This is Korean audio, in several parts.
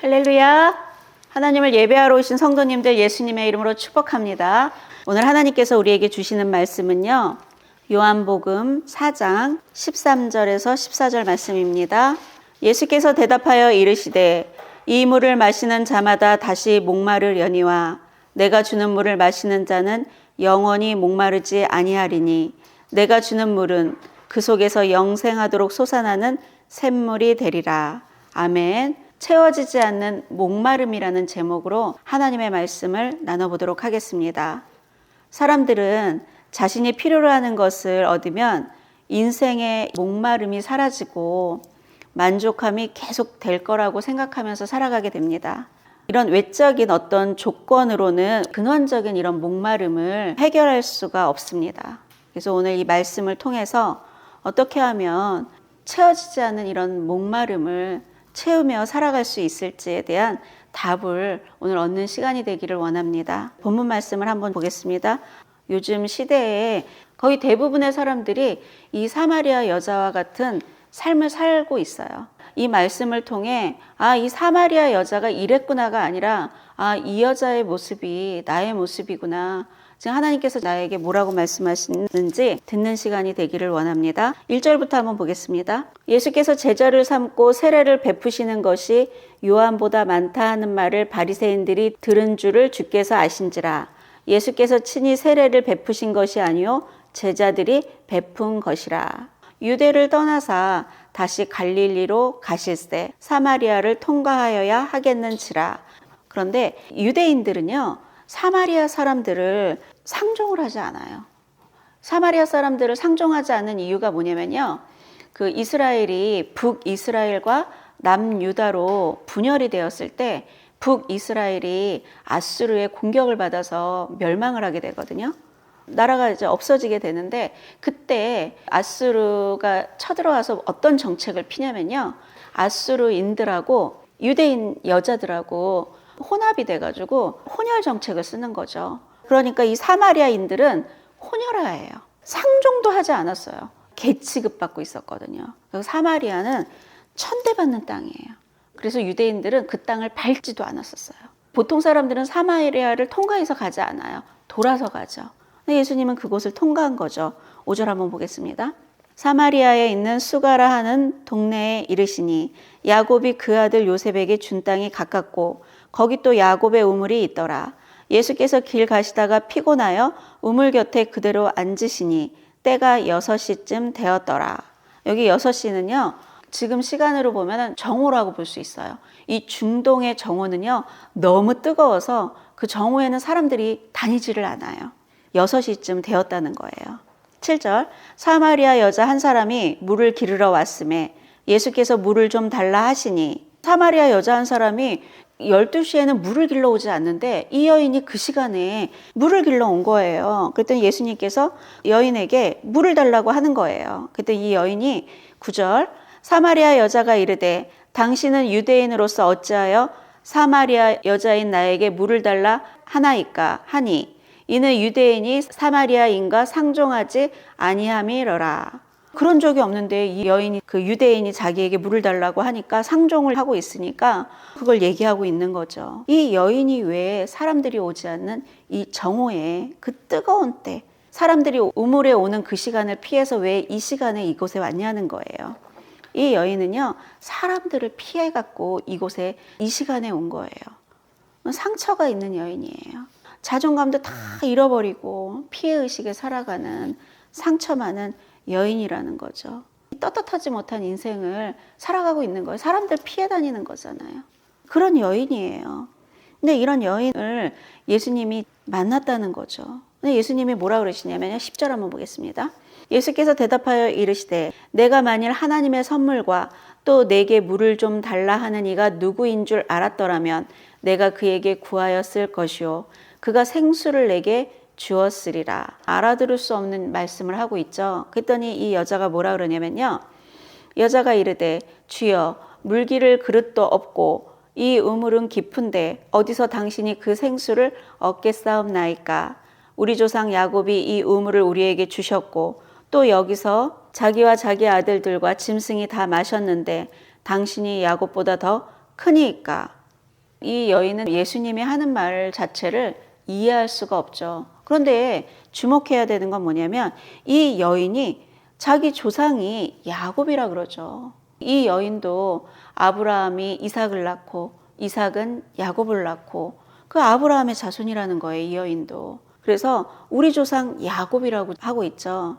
할렐루야. 하나님을 예배하러 오신 성도님들 예수님의 이름으로 축복합니다. 오늘 하나님께서 우리에게 주시는 말씀은요, 요한복음 4장 13절에서 14절 말씀입니다. 예수께서 대답하여 이르시되 이 물을 마시는 자마다 다시 목마르려니와 내가 주는 물을 마시는 자는 영원히 목마르지 아니하리니 내가 주는 물은 그 속에서 영생하도록 솟아나는 샘물이 되리라. 아멘. 채워지지 않는 목마름이라는 제목으로 하나님의 말씀을 나눠보도록 하겠습니다. 사람들은 자신이 필요로 하는 것을 얻으면 인생의 목마름이 사라지고 만족함이 계속 될 거라고 생각하면서 살아가게 됩니다. 이런 외적인 어떤 조건으로는 근원적인 이런 목마름을 해결할 수가 없습니다. 그래서 오늘 이 말씀을 통해서 어떻게 하면 채워지지 않는 이런 목마름을 채우며 살아갈 수 있을지에 대한 답을 오늘 얻는 시간이 되기를 원합니다. 본문 말씀을 한번 보겠습니다. 요즘 시대에 거의 대부분의 사람들이 이 사마리아 여자와 같은 삶을 살고 있어요. 이 말씀을 통해 이 사마리아 여자가 이랬구나가 아니라 이 여자의 모습이 나의 모습이구나. 지금 하나님께서 나에게 뭐라고 말씀하시는지 듣는 시간이 되기를 원합니다. 1절부터 한번 보겠습니다. 예수께서 제자를 삼고 세례를 베푸시는 것이 요한보다 많다 하는 말을 바리새인들이 들은 줄을 주께서 아신지라. 예수께서 친히 세례를 베푸신 것이 아니요 제자들이 베푼 것이라. 유대를 떠나사 다시 갈릴리로 가실새 사마리아를 통과하여야 하겠는지라. 그런데 유대인들은요, 사마리아 사람들을 상종을 하지 않아요. 사마리아 사람들을 상종하지 않는 이유가 뭐냐면요, 그 이스라엘이 북이스라엘과 남유다로 분열이 되었을 때 북이스라엘이 아수르의 공격을 받아서 멸망을 하게 되거든요. 나라가 이제 없어지게 되는데, 그때 아수르가 쳐들어와서 어떤 정책을 피냐면요, 아수르인들하고 유대인 여자들하고 혼합이 돼가지고 혼혈 정책을 쓰는 거죠. 그러니까 이 사마리아인들은 혼혈아예요. 상종도 하지 않았어요. 개 취급받고 있었거든요. 그래서 사마리아는 천대받는 땅이에요. 그래서 유대인들은 그 땅을 밟지도 않았었어요. 보통 사람들은 사마리아를 통과해서 가지 않아요. 돌아서 가죠. 근데 예수님은 그곳을 통과한 거죠. 5절 한번 보겠습니다. 사마리아에 있는 수가라 하는 동네에 이르시니 야곱이 그 아들 요셉에게 준 땅이 가깝고 거기 또 야곱의 우물이 있더라. 예수께서 길 가시다가 피곤하여 우물 곁에 그대로 앉으시니 때가 6시쯤 되었더라. 여기 6시는요, 지금 시간으로 보면 정오라고 볼 수 있어요. 이 중동의 정오는요, 너무 뜨거워서 그 정오에는 사람들이 다니지를 않아요. 6시쯤 되었다는 거예요. 7절, 사마리아 여자 한 사람이 물을 기르러 왔음에 예수께서 물을 좀 달라 하시니, 사마리아 여자 한 사람이 12시에는 물을 길러 오지 않는데 이 여인이 그 시간에 물을 길러 온 거예요. 그랬더니 예수님께서 여인에게 물을 달라고 하는 거예요. 그랬더니 이 여인이 9절, 사마리아 여자가 이르되 당신은 유대인으로서 어찌하여 사마리아 여자인 나에게 물을 달라 하나이까 하니 이는 유대인이 사마리아인과 상종하지 아니함이러라. 그런 적이 없는데 이 여인이, 그 유대인이 자기에게 물을 달라고 하니까 상종을 하고 있으니까 그걸 얘기하고 있는 거죠. 이 여인이 왜 사람들이 오지 않는 이 정오에, 그 뜨거운 때, 사람들이 우물에 오는 그 시간을 피해서 왜 이 시간에 이곳에 왔냐는 거예요. 이 여인은요, 사람들을 피해갖고 이곳에 이 시간에 온 거예요. 상처가 있는 여인이에요. 자존감도 다 잃어버리고 피해의식에 살아가는 상처 많은 여인이라는 거죠. 떳떳하지 못한 인생을 살아가고 있는 거예요. 사람들 피해 다니는 거잖아요. 그런 여인이에요. 근데 이런 여인을 예수님이 만났다는 거죠. 근데 예수님이 뭐라 그러시냐면요, 10절 한번 보겠습니다. 예수께서 대답하여 이르시되 내가 만일 하나님의 선물과 또 내게 물을 좀 달라 하는 이가 누구인 줄 알았더라면 내가 그에게 구하였을 것이요 그가 생수를 내게 주었으리라. 알아들을 수 없는 말씀을 하고 있죠. 그랬더니 이 여자가 뭐라 그러냐면요, 여자가 이르되 주여 물기를 그릇도 없고 이 우물은 깊은데 어디서 당신이 그 생수를 얻겠사옵나이까. 우리 조상 야곱이 이 우물을 우리에게 주셨고 또 여기서 자기와 자기 아들들과 짐승이 다 마셨는데 당신이 야곱보다 더 크니이까. 이 여인은 예수님이 하는 말 자체를 이해할 수가 없죠. 그런데 주목해야 되는 건 뭐냐면 이 여인이 자기 조상이 야곱이라 그러죠. 이 여인도 아브라함이 이삭을 낳고 이삭은 야곱을 낳고 그 아브라함의 자손이라는 거예요. 이 여인도. 그래서 우리 조상 야곱이라고 하고 있죠.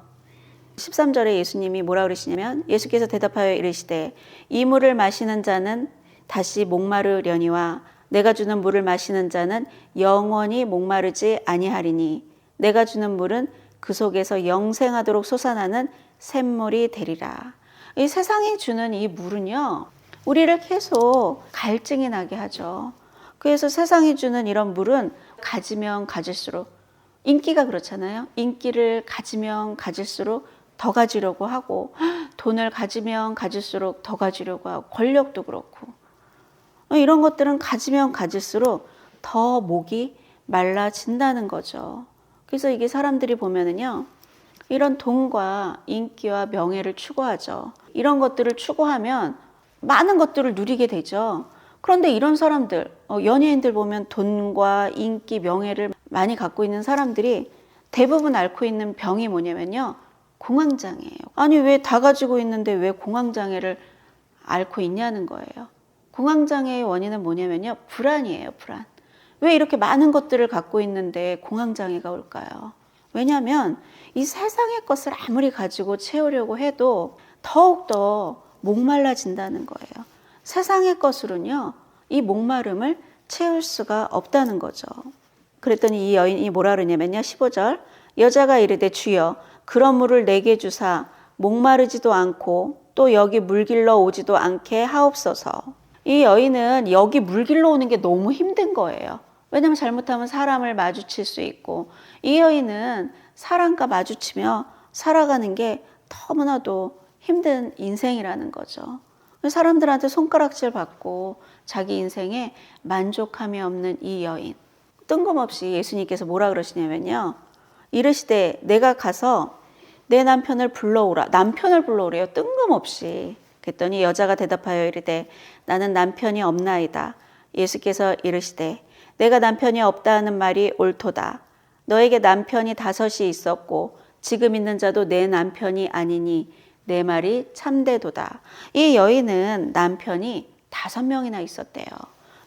13절에 예수님이 뭐라 그러시냐면 예수께서 대답하여 이르시되 이 물을 마시는 자는 다시 목마르려니와 내가 주는 물을 마시는 자는 영원히 목마르지 아니하리니 내가 주는 물은 그 속에서 영생하도록 솟아나는 샘물이 되리라. 이 세상이 주는 이 물은요, 우리를 계속 갈증이 나게 하죠. 그래서 세상이 주는 이런 물은 가지면 가질수록, 인기가 그렇잖아요. 인기를 가지면 가질수록 더 가지려고 하고, 돈을 가지면 가질수록 더 가지려고 하고, 권력도 그렇고, 이런 것들은 가지면 가질수록 더 목이 말라진다는 거죠. 그래서 이게 사람들이 보면은요, 이런 돈과 인기와 명예를 추구하죠. 이런 것들을 추구하면 많은 것들을 누리게 되죠. 그런데 이런 사람들, 연예인들 보면 돈과 인기, 명예를 많이 갖고 있는 사람들이 대부분 앓고 있는 병이 뭐냐면요, 공황장애예요. 아니 왜 다 가지고 있는데 왜 공황장애를 앓고 있냐는 거예요. 공황장애의 원인은 뭐냐면요, 불안이에요. 불안. 왜 이렇게 많은 것들을 갖고 있는데 공황장애가 올까요? 왜냐하면 이 세상의 것을 아무리 가지고 채우려고 해도 더욱더 목말라진다는 거예요. 세상의 것으로는요, 이 목마름을 채울 수가 없다는 거죠. 그랬더니 이 여인이 뭐라 그러냐면요, 15절 여자가 이르되 주여 그런 물을 내게 주사 목마르지도 않고 또 여기 물길러 오지도 않게 하옵소서. 이 여인은 여기 물길러 오는 게 너무 힘든 거예요. 왜냐하면 잘못하면 사람을 마주칠 수 있고, 이 여인은 사람과 마주치며 살아가는 게 너무나도 힘든 인생이라는 거죠. 사람들한테 손가락질 받고 자기 인생에 만족함이 없는 이 여인. 뜬금없이 예수님께서 뭐라 그러시냐면요, 이르시되 내가 가서 내 남편을 불러오라. 남편을 불러오래요. 뜬금없이. 그랬더니 여자가 대답하여 이르되 나는 남편이 없나이다. 예수께서 이르시되 내가 남편이 없다는 말이 옳도다. 너에게 남편이 5이 있었고 지금 있는 자도 내 남편이 아니니 내 말이 참되도다. 이 여인은 남편이 5명이나 있었대요.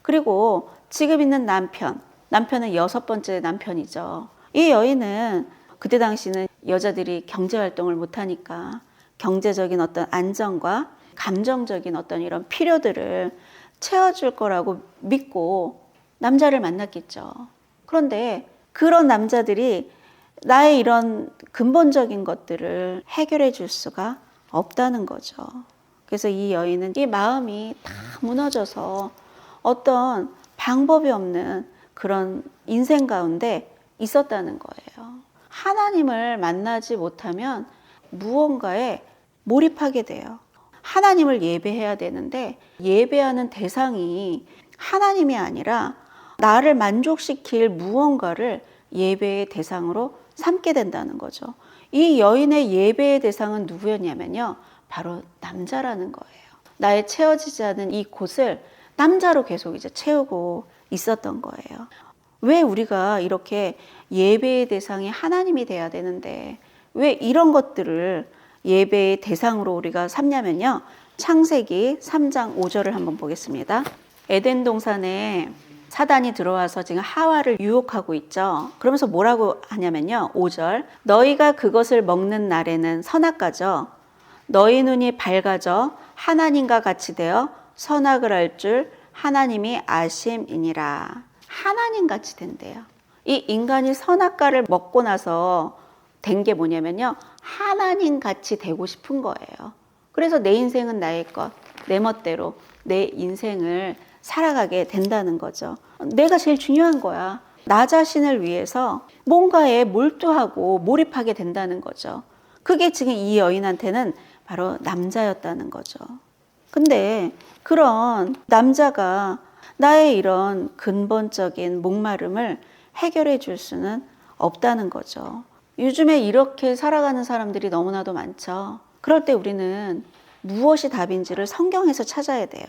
그리고 지금 있는 남편은 6번째 남편이죠. 이 여인은 그때 당시는 여자들이 경제활동을 못하니까 경제적인 어떤 안정과 감정적인 어떤 이런 필요들을 채워줄 거라고 믿고 남자를 만났겠죠. 그런데 그런 남자들이 나의 이런 근본적인 것들을 해결해 줄 수가 없다는 거죠. 그래서 이 여인은 이 마음이 다 무너져서 어떤 방법이 없는 그런 인생 가운데 있었다는 거예요. 하나님을 만나지 못하면 무언가에 몰입하게 돼요. 하나님을 예배해야 되는데 예배하는 대상이 하나님이 아니라 나를 만족시킬 무언가를 예배의 대상으로 삼게 된다는 거죠. 이 여인의 예배의 대상은 누구였냐면요, 바로 남자라는 거예요. 나의 채워지지 않은 이 곳을 남자로 계속 이제 채우고 있었던 거예요. 왜 우리가 이렇게 예배의 대상이 하나님이 돼야 되는데 왜 이런 것들을 예배의 대상으로 우리가 삼냐면요, 창세기 3장 5절을 한번 보겠습니다. 에덴 동산에 사단이 들어와서 지금 하와를 유혹하고 있죠. 그러면서 뭐라고 하냐면요, 5절 너희가 그것을 먹는 날에는 선악과죠. 너희 눈이 밝아져 하나님과 같이 되어 선악을 알 줄 하나님이 아심이니라. 하나님같이 된대요. 이 인간이 선악과를 먹고 나서 된 게 뭐냐면요, 하나님같이 되고 싶은 거예요. 그래서 내 인생은 나의 것, 내 멋대로 내 인생을 살아가게 된다는 거죠. 내가 제일 중요한 거야. 나 자신을 위해서 뭔가에 몰두하고 몰입하게 된다는 거죠. 그게 지금 이 여인한테는 바로 남자였다는 거죠. 근데 그런 남자가 나의 이런 근본적인 목마름을 해결해 줄 수는 없다는 거죠. 요즘에 이렇게 살아가는 사람들이 너무나도 많죠. 그럴 때 우리는 무엇이 답인지를 성경에서 찾아야 돼요.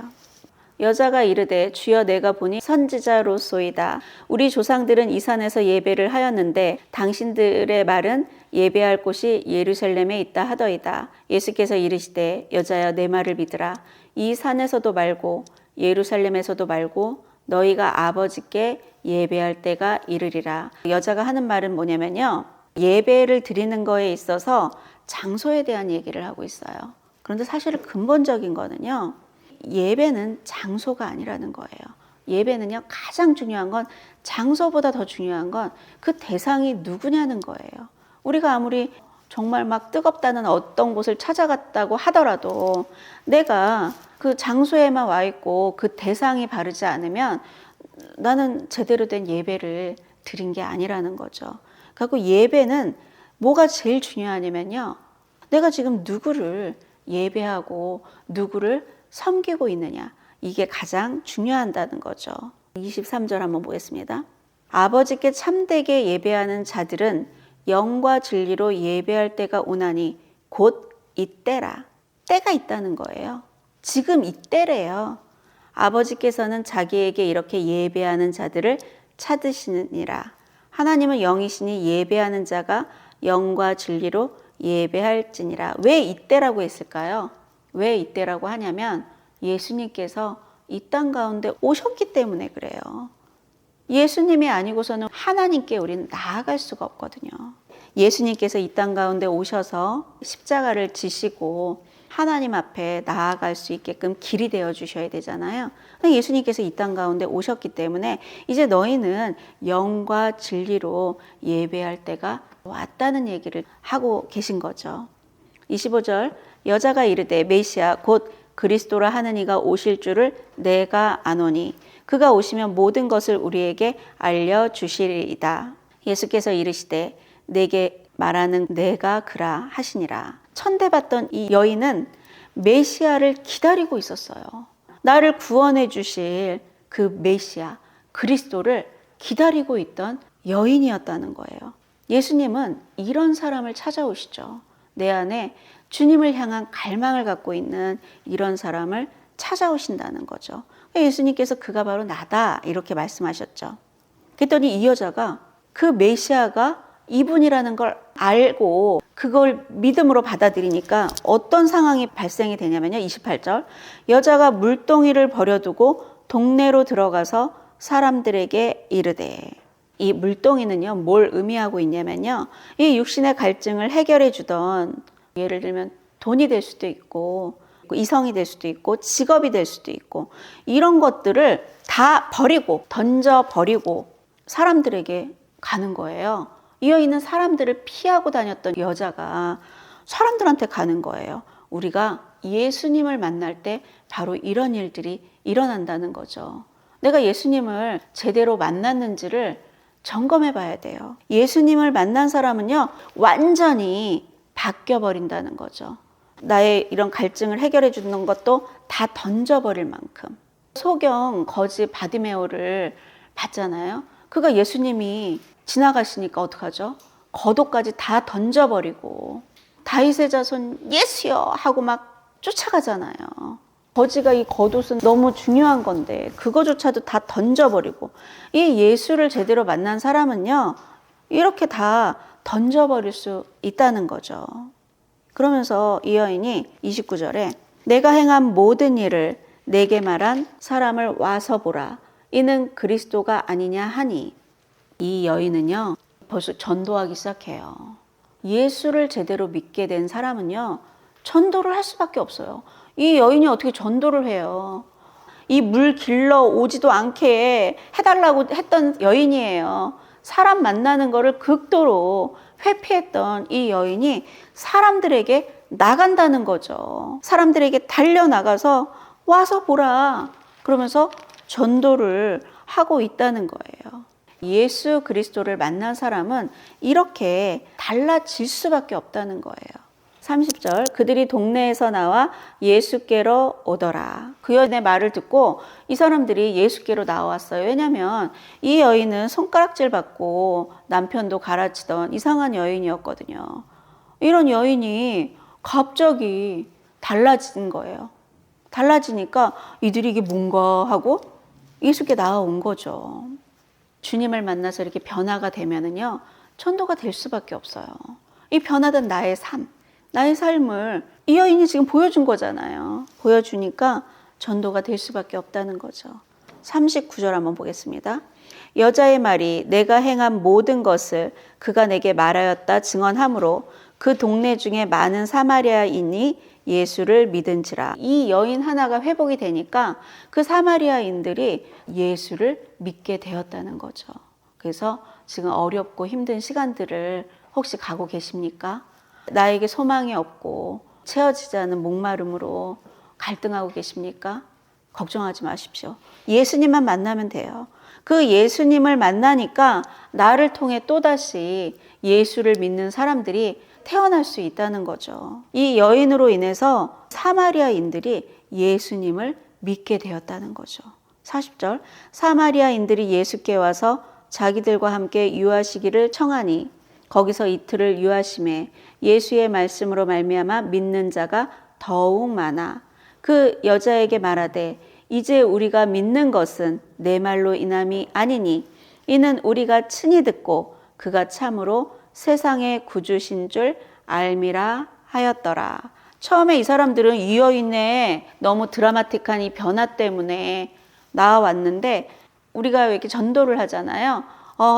여자가 이르되 주여 내가 보니 선지자로소이다. 우리 조상들은 이 산에서 예배를 하였는데 당신들의 말은 예배할 곳이 예루살렘에 있다 하더이다. 예수께서 이르시되 여자여 내 말을 믿으라. 이 산에서도 말고 예루살렘에서도 말고 너희가 아버지께 예배할 때가 이르리라. 여자가 하는 말은 뭐냐면요, 예배를 드리는 거에 있어서 장소에 대한 얘기를 하고 있어요. 그런데 사실 근본적인 거는요, 예배는 장소가 아니라는 거예요. 예배는요, 가장 중요한 건, 장소보다 더 중요한 건 그 대상이 누구냐는 거예요. 우리가 아무리 정말 막 뜨겁다는 어떤 곳을 찾아갔다고 하더라도 내가 그 장소에만 와 있고 그 대상이 바르지 않으면 나는 제대로 된 예배를 드린 게 아니라는 거죠. 그리고 예배는 뭐가 제일 중요하냐면요, 내가 지금 누구를 예배하고 누구를 섬기고 있느냐, 이게 가장 중요하다는 거죠. 23절 한번 보겠습니다. 아버지께 참되게 예배하는 자들은 영과 진리로 예배할 때가 오나니 곧 이때라. 때가 있다는 거예요. 지금 이때래요. 아버지께서는 자기에게 이렇게 예배하는 자들을 찾으시느니라. 하나님은 영이시니 예배하는 자가 영과 진리로 예배할지니라. 왜 이때라고 했을까요? 왜 이때라고 하냐면 예수님께서 이 땅 가운데 오셨기 때문에 그래요. 예수님이 아니고서는 하나님께 우리는 나아갈 수가 없거든요. 예수님께서 이 땅 가운데 오셔서 십자가를 지시고 하나님 앞에 나아갈 수 있게끔 길이 되어 주셔야 되잖아요. 예수님께서 이 땅 가운데 오셨기 때문에 이제 너희는 영과 진리로 예배할 때가 왔다는 얘기를 하고 계신 거죠. 25절, 여자가 이르되 메시아 곧 그리스도라 하는 이가 오실 줄을 내가 아노니 그가 오시면 모든 것을 우리에게 알려주시리이다. 예수께서 이르시되 내게 말하는 내가 그라 하시니라. 천대받던 이 여인은 메시아를 기다리고 있었어요. 나를 구원해 주실 그 메시아 그리스도를 기다리고 있던 여인이었다는 거예요. 예수님은 이런 사람을 찾아오시죠. 내 안에 주님을 향한 갈망을 갖고 있는 이런 사람을 찾아오신다는 거죠. 예수님께서 그가 바로 나다 이렇게 말씀하셨죠. 그랬더니 이 여자가 그 메시아가 이분이라는 걸 알고 그걸 믿음으로 받아들이니까 어떤 상황이 발생이 되냐면요. 28절, 여자가 물동이를 버려두고 동네로 들어가서 사람들에게 이르되, 이 물동이는요 뭘 의미하고 있냐면요, 이 육신의 갈증을 해결해 주던, 예를 들면 돈이 될 수도 있고 이성이 될 수도 있고 직업이 될 수도 있고 이런 것들을 다 버리고 던져버리고 사람들에게 가는 거예요. 이 여인은 사람들을 피하고 다녔던 여자가 사람들한테 가는 거예요. 우리가 예수님을 만날 때 바로 이런 일들이 일어난다는 거죠. 내가 예수님을 제대로 만났는지를 점검해 봐야 돼요. 예수님을 만난 사람은요 완전히 바뀌어버린다는 거죠. 나의 이런 갈증을 해결해 주는 것도 다 던져버릴 만큼. 소경 거지 바디메오를 봤잖아요. 그가 예수님이 지나가시니까 어떡하죠? 겉옷까지 다 던져버리고 다윗의 자손 예수여 하고 막 쫓아가잖아요. 거지가 이 겉옷은 너무 중요한 건데 그거조차도 다 던져버리고, 이 예수를 제대로 만난 사람은요 이렇게 다 던져버릴 수 있다는 거죠. 그러면서 이 여인이 29절에 내가 행한 모든 일을 내게 말한 사람을 와서 보라. 이는 그리스도가 아니냐 하니, 이 여인은요 벌써 전도하기 시작해요. 예수를 제대로 믿게 된 사람은요 전도를 할 수밖에 없어요. 이 여인이 어떻게 전도를 해요? 이 물 길러 오지도 않게 해달라고 했던 여인이에요. 사람 만나는 거를 극도로 회피했던 이 여인이 사람들에게 나간다는 거죠. 사람들에게 달려나가서 와서 보라 그러면서 전도를 하고 있다는 거예요. 예수 그리스도를 만난 사람은 이렇게 달라질 수밖에 없다는 거예요. 30절, 그들이 동네에서 나와 예수께로 오더라. 그 여인의 말을 듣고 이 사람들이 예수께로 나왔어요. 왜냐하면 이 여인은 손가락질 받고 남편도 갈아치던 이상한 여인이었거든요. 이런 여인이 갑자기 달라진 거예요. 달라지니까 이들이 이게 뭔가 하고 예수께 나아온 거죠. 주님을 만나서 이렇게 변화가 되면은요, 전도가 될 수밖에 없어요. 이 변화된 나의 삶을 이 여인이 지금 보여준 거잖아요. 보여주니까 전도가 될 수밖에 없다는 거죠. 39절 한번 보겠습니다. 여자의 말이 내가 행한 모든 것을 그가 내게 말하였다 증언하므로 그 동네 중에 많은 사마리아인이 예수를 믿은지라. 이 여인 하나가 회복이 되니까 그 사마리아인들이 예수를 믿게 되었다는 거죠. 그래서 지금 어렵고 힘든 시간들을 혹시 가고 계십니까? 나에게 소망이 없고 채워지지 않은 목마름으로 갈등하고 계십니까? 걱정하지 마십시오. 예수님만 만나면 돼요. 그 예수님을 만나니까 나를 통해 또다시 예수를 믿는 사람들이 태어날 수 있다는 거죠. 이 여인으로 인해서 사마리아인들이 예수님을 믿게 되었다는 거죠. 40절 사마리아인들이 예수께 와서 자기들과 함께 유하시기를 청하니 거기서 이틀을 유하심에 예수의 말씀으로 말미암아 믿는 자가 더욱 많아 그 여자에게 말하되 이제 우리가 믿는 것은 내 말로 인함이 아니니 이는 우리가 친히 듣고 그가 참으로 세상의 구주신 줄 알미라 하였더라. 처음에 이 사람들은 이 여인의 너무 드라마틱한 이 변화 때문에 나와왔는데 우리가 왜 이렇게 전도를 하잖아요.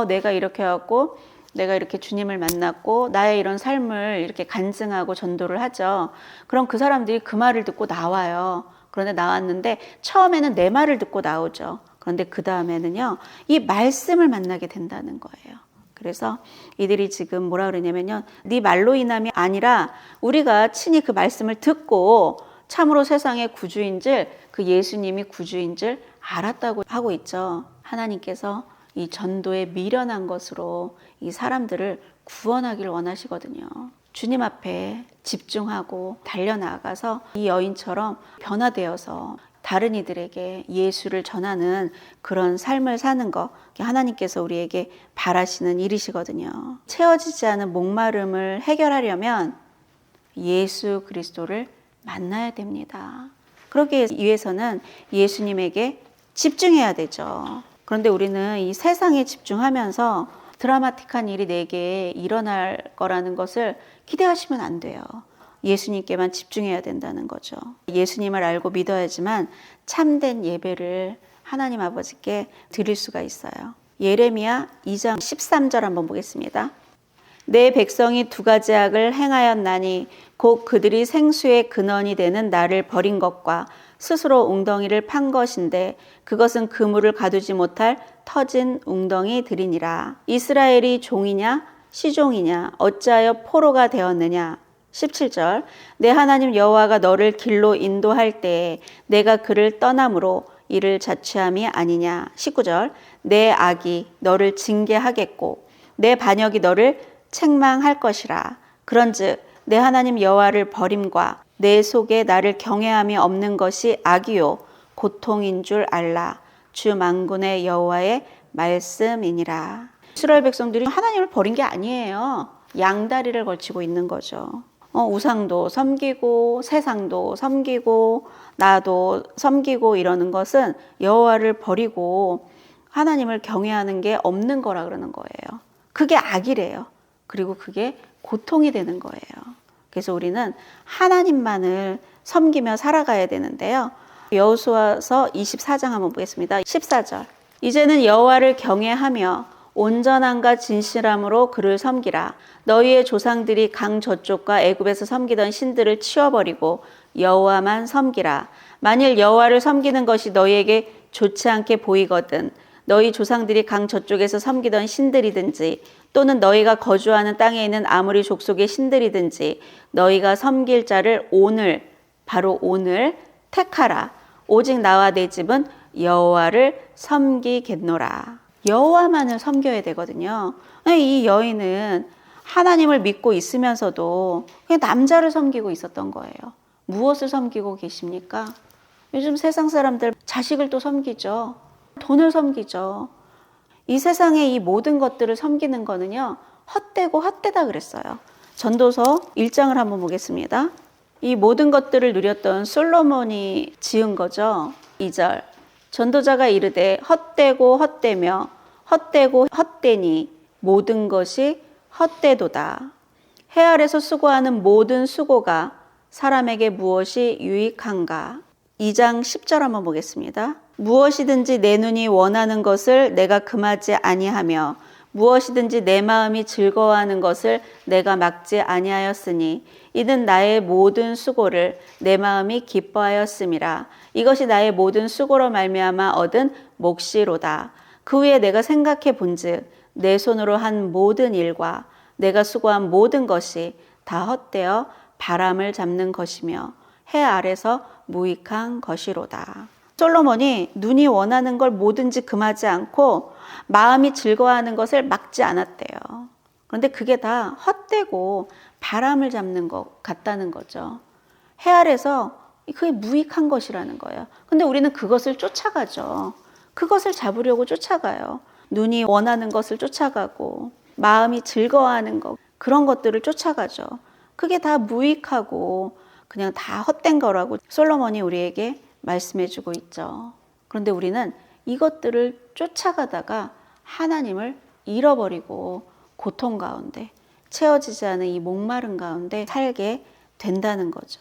내가 이렇게 하고 내가 이렇게 주님을 만났고 나의 이런 삶을 이렇게 간증하고 전도를 하죠. 그럼 그 사람들이 그 말을 듣고 나와요. 그런데 나왔는데 처음에는 내 말을 듣고 나오죠. 그런데 그 다음에는요, 이 말씀을 만나게 된다는 거예요. 그래서 이들이 지금 뭐라 그러냐면요, 네 말로 인함이 아니라 우리가 친히 그 말씀을 듣고 참으로 세상의 구주인 줄, 그 예수님이 구주인 줄 알았다고 하고 있죠. 하나님께서 이 전도에 미련한 것으로 이 사람들을 구원하기를 원하시거든요. 주님 앞에 집중하고 달려나가서 이 여인처럼 변화되어서 다른 이들에게 예수를 전하는 그런 삶을 사는 거 하나님께서 우리에게 바라시는 일이시거든요. 채워지지 않은 목마름을 해결하려면 예수 그리스도를 만나야 됩니다. 그러기 위해서는 예수님에게 집중해야 되죠. 그런데 우리는 이 세상에 집중하면서 드라마틱한 일이 내게 일어날 거라는 것을 기대하시면 안 돼요. 예수님께만 집중해야 된다는 거죠. 예수님을 알고 믿어야지만 참된 예배를 하나님 아버지께 드릴 수가 있어요. 예레미야 2장 13절 한번 보겠습니다. 내 백성이 두 가지 악을 행하였나니 곧 그들이 생수의 근원이 되는 나를 버린 것과 스스로 웅덩이를 판 것인데 그것은 그물을 가두지 못할 터진 웅덩이들이니라. 이스라엘이 종이냐 시종이냐 어찌하여 포로가 되었느냐. 17절 내 하나님 여호와가 너를 길로 인도할 때에 내가 그를 떠남으로 이를 자취함이 아니냐. 19절 내 악이 너를 징계하겠고 내 반역이 너를 책망할 것이라. 그런즉 내 하나님 여호와를 버림과 내 속에 나를 경외함이 없는 것이 악이요 고통인 줄 알라. 주 만군의 여호와의 말씀이니라. 이스라엘 백성들이 하나님을 버린 게 아니에요. 양다리를 걸치고 있는 거죠. 우상도 섬기고 세상도 섬기고 나도 섬기고 이러는 것은 여호와를 버리고 하나님을 경외하는 게 없는 거라 그러는 거예요. 그게 악이래요. 그리고 그게 고통이 되는 거예요. 그래서 우리는 하나님만을 섬기며 살아가야 되는데요. 여호수아서 24장 한번 보겠습니다. 14절 이제는 여호와를 경외하며 온전함과 진실함으로 그를 섬기라. 너희의 조상들이 강 저쪽과 애굽에서 섬기던 신들을 치워버리고 여호와만 섬기라. 만일 여호와를 섬기는 것이 너희에게 좋지 않게 보이거든 너희 조상들이 강 저쪽에서 섬기던 신들이든지 또는 너희가 거주하는 땅에 있는 아무리 족속의 신들이든지 너희가 섬길 자를 오늘 바로 오늘 택하라. 오직 나와 내 집은 여호와를 섬기겠노라. 여호와만을 섬겨야 되거든요. 이 여인은 하나님을 믿고 있으면서도 그냥 남자를 섬기고 있었던 거예요. 무엇을 섬기고 계십니까? 요즘 세상 사람들 자식을 또 섬기죠. 돈을 섬기죠. 이 세상의 이 모든 것들을 섬기는 거는요, 헛되고 헛되다 그랬어요. 전도서 1장을 한번 보겠습니다. 이 모든 것들을 누렸던 솔로몬이 지은 거죠. 2절. 전도자가 이르되 헛되고 헛되며 헛되고 헛되니 모든 것이 헛되도다. 해 아래서 수고하는 모든 수고가 사람에게 무엇이 유익한가? 2장 10절 한번 보겠습니다. 무엇이든지 내 눈이 원하는 것을 내가 금하지 아니하며 무엇이든지 내 마음이 즐거워하는 것을 내가 막지 아니하였으니 이는 나의 모든 수고를 내 마음이 기뻐하였음이라. 이것이 나의 모든 수고로 말미암아 얻은 몫이로다. 그 후에 내가 생각해 본즉 내 손으로 한 모든 일과 내가 수고한 모든 것이 다 헛되어 바람을 잡는 것이며 해 아래서 무익한 것이로다. 솔로몬이 눈이 원하는 걸 뭐든지 금하지 않고 마음이 즐거워하는 것을 막지 않았대요. 그런데 그게 다 헛되고 바람을 잡는 것 같다는 거죠. 해 아래서 그게 무익한 것이라는 거예요. 근데 우리는 그것을 쫓아가죠. 그것을 잡으려고 쫓아가요. 눈이 원하는 것을 쫓아가고 마음이 즐거워하는 것, 그런 것들을 쫓아가죠. 그게 다 무익하고 그냥 다 헛된 거라고 솔로몬이 우리에게 말씀해주고 있죠. 그런데 우리는 이것들을 쫓아가다가 하나님을 잃어버리고 고통 가운데 채워지지 않은 이 목마른 가운데 살게 된다는 거죠.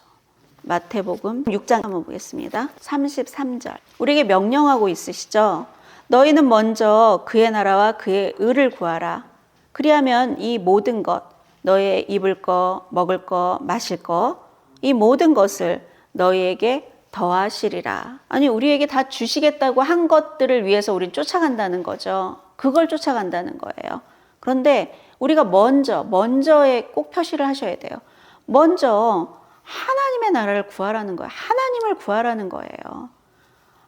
마태복음 6장 한번 보겠습니다. 33절. 우리에게 명령하고 있으시죠. 너희는 먼저 그의 나라와 그의 의를 구하라. 그리하면 이 모든 것, 너의 입을 거, 먹을 거, 마실 거, 이 모든 것을 너희에게 더하시리라. 아니, 우리에게 다 주시겠다고 한 것들을 위해서 우린 쫓아간다는 거죠. 그걸 쫓아간다는 거예요. 그런데 우리가 먼저에 꼭 표시를 하셔야 돼요. 먼저 하나님의 나라를 구하라는 거예요. 하나님을 구하라는 거예요.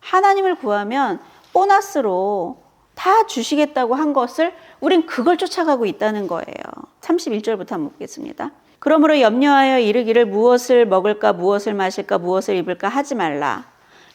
하나님을 구하면 보너스로 다 주시겠다고 한 것을 우린 그걸 쫓아가고 있다는 거예요. 31절부터 한번 보겠습니다. 그러므로 염려하여 이르기를 무엇을 먹을까 무엇을 마실까 무엇을 입을까 하지 말라.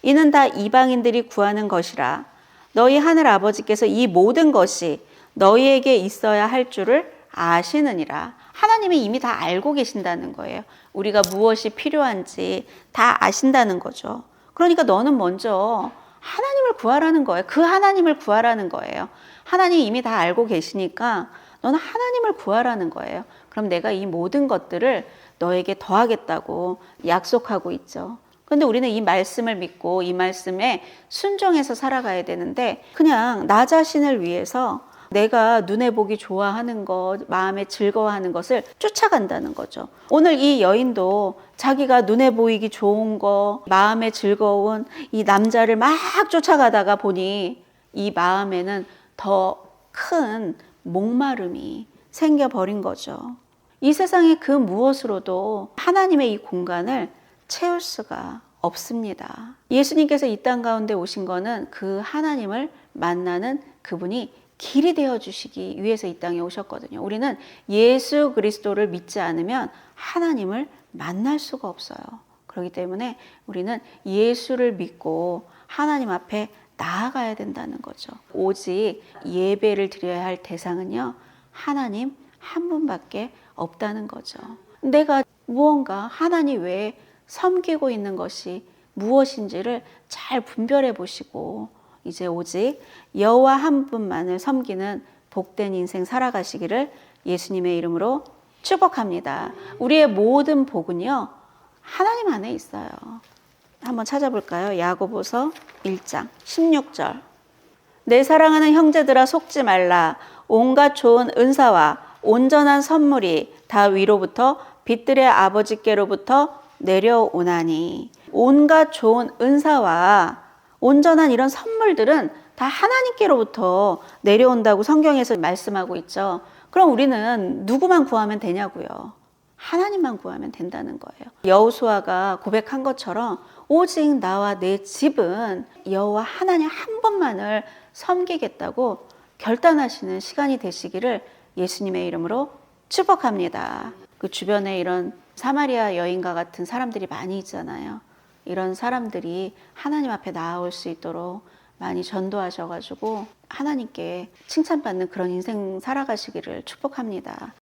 이는 다 이방인들이 구하는 것이라. 너희 하늘 아버지께서 이 모든 것이 너희에게 있어야 할 줄을 아시느니라. 하나님이 이미 다 알고 계신다는 거예요. 우리가 무엇이 필요한지 다 아신다는 거죠. 그러니까 너는 먼저 하나님을 구하라는 거예요. 그 하나님을 구하라는 거예요. 하나님이 이미 다 알고 계시니까 너는 하나님을 구하라는 거예요. 그럼 내가 이 모든 것들을 너에게 더하겠다고 약속하고 있죠. 그런데 우리는 이 말씀을 믿고 이 말씀에 순종해서 살아가야 되는데 그냥 나 자신을 위해서 내가 눈에 보기 좋아하는 것, 마음에 즐거워하는 것을 쫓아간다는 거죠. 오늘 이 여인도 자기가 눈에 보이기 좋은 거, 마음에 즐거운 이 남자를 막 쫓아가다가 보니 이 마음에는 더 큰 목마름이 생겨버린 거죠. 이 세상의 그 무엇으로도 하나님의 이 공간을 채울 수가 없습니다. 예수님께서 이 땅 가운데 오신 거는 그 하나님을 만나는 그분이 길이 되어 주시기 위해서 이 땅에 오셨거든요. 우리는 예수 그리스도를 믿지 않으면 하나님을 만날 수가 없어요. 그렇기 때문에 우리는 예수를 믿고 하나님 앞에 나아가야 된다는 거죠. 오직 예배를 드려야 할 대상은요, 하나님 한 분밖에 없다는 거죠. 내가 무언가 하나님 외에 섬기고 있는 것이 무엇인지를 잘 분별해 보시고 이제 오직 여호와 한 분만을 섬기는 복된 인생 살아가시기를 예수님의 이름으로 축복합니다. 우리의 모든 복은요, 하나님 안에 있어요. 한번 찾아볼까요? 야고보서 1장 16절. 내 사랑하는 형제들아 속지 말라. 온갖 좋은 은사와 온전한 선물이 다 위로부터 빛들의 아버지께로부터 내려오나니. 온갖 좋은 은사와 온전한 이런 선물들은 다 하나님께로부터 내려온다고 성경에서 말씀하고 있죠. 그럼 우리는 누구만 구하면 되냐고요? 하나님만 구하면 된다는 거예요. 여호수아가 고백한 것처럼 오직 나와 내 집은 여호와 하나님 한 분만을 섬기겠다고 결단하시는 시간이 되시기를 예수님의 이름으로 축복합니다. 그 주변에 이런 사마리아 여인과 같은 사람들이 많이 있잖아요. 이런 사람들이 하나님 앞에 나아올 수 있도록 많이 전도하셔가지고 하나님께 칭찬받는 그런 인생 살아가시기를 축복합니다.